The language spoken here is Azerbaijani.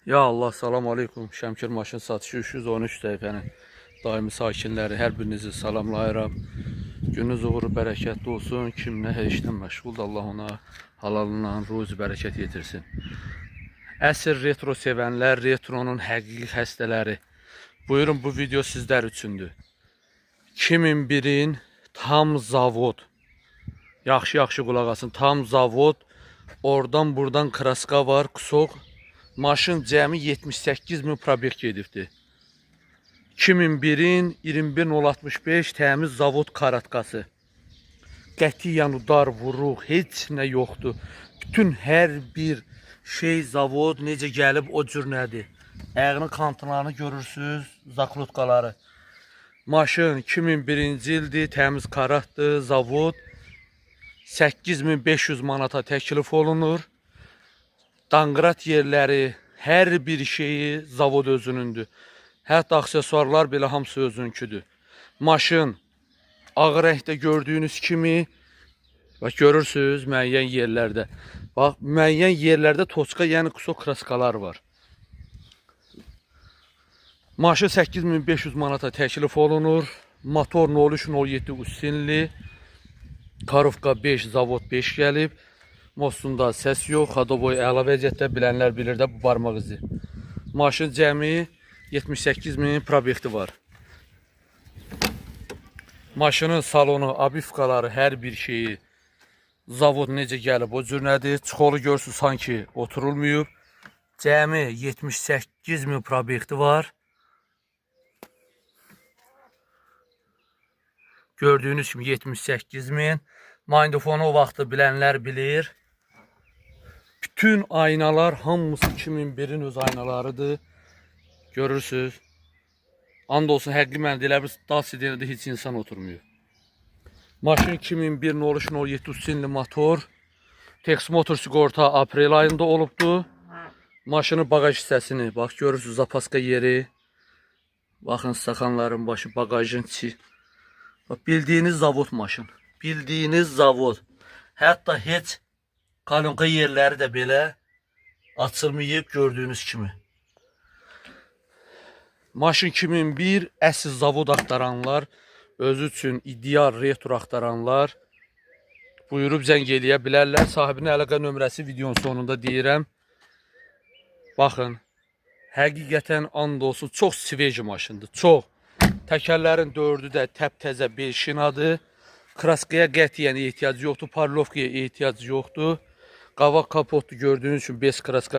Ya Allah, salam aleykum. Şəmkir maşın satışı 313 səhifənin daimi sakinləri, hər birinizi salamlayıram. Gününüz uğurlu, bərəkətli olsun. Kim nə işlə məşğuldur, Allah ona halalından ruzi bərəkət yetirsin. Əsr retro sevənlər, retronun həqiqi xəstələri. Buyurun, bu video sizlər üçündür. 2001-in tam zavod. Yaxşı qulaq asın. Tam zavod. Oradan buradan kraska var, kusok. Maşın cəmi 78.000 probek gedibdir. 2001-in 21065 təmiz zavod karatkası. Qətiyyən udar, vuruq, heç nə yoxdur. Bütün hər bir şey zavod necə gəlib o cür nədir. Ayağının kantılarını görürsünüz, zaklotkaları. Maşın 2001-ci ildir, təmiz karatdır, zavod 8500 manata təklif olunur. Danqırat yerləri, hər bir şeyi zavod özünündür. Hətta aksesuarlar belə hamısı özünküdür. Maşın ağ rəngdə gördüyünüz kimi, bax görürsünüz müəyyən yerlərdə. Bax müəyyən yerlərdə toçka, yəni kusok kraskalar var. Maşın 8500 manata təklif olunur. Motor 0307 Usinli. Karovka 5, zavod 5 gəlib. Mostunda səs yox, hadoboy əla vəziyyətdə, bilənlər bilir də bu barmaq izi. Maşın cəmi 78.000 probekti var. Maşının salonu, abifkaları, hər bir şeyi, zavod necə gəlib o cür nədir. Çıxolu görsün sanki oturulmuyub. Cəmi 78.000 probekti var. Gördüyünüz kimi 78.000. Mindofonu o vaxtı bilənlər bilir. Bütün aynalar hamısı 2001'in öz aynalarıdır. Görürsünüz. And olsun, həqiqi mən deyilə bir Dacia'da heç insan oturmuyor. Maşın 2001 0307 Usinli motor. Tex motor sigorta aprel ayında olubdu. Maşının bagaj hissəsini bax görürsünüz, zapaska yeri. Baxın stakanların başı, bagajın içi. Bildiğiniz zavod maşın. Bildiğiniz zavod. Hətta heç kalonka yerləri də belə açılmayıb gördüyünüz kimi. Maşın 2001 əsl zavod axtaranlar, özü üçün ideal retro axtaranlar buyurub zəng eləyə bilərlər. Sahibinin əlaqə nömrəsi videonun sonunda deyirəm. Baxın, həqiqətən and olsun, çox svej maşındır, çox. Təkərlərin 4'ü də təptəzə belşinadır. Kraskaya qətiyyən ehtiyac yoxdur, parlovkaya ehtiyac yoxdur. Qavaq kapotdu, gördüyünüz üçün bez kraska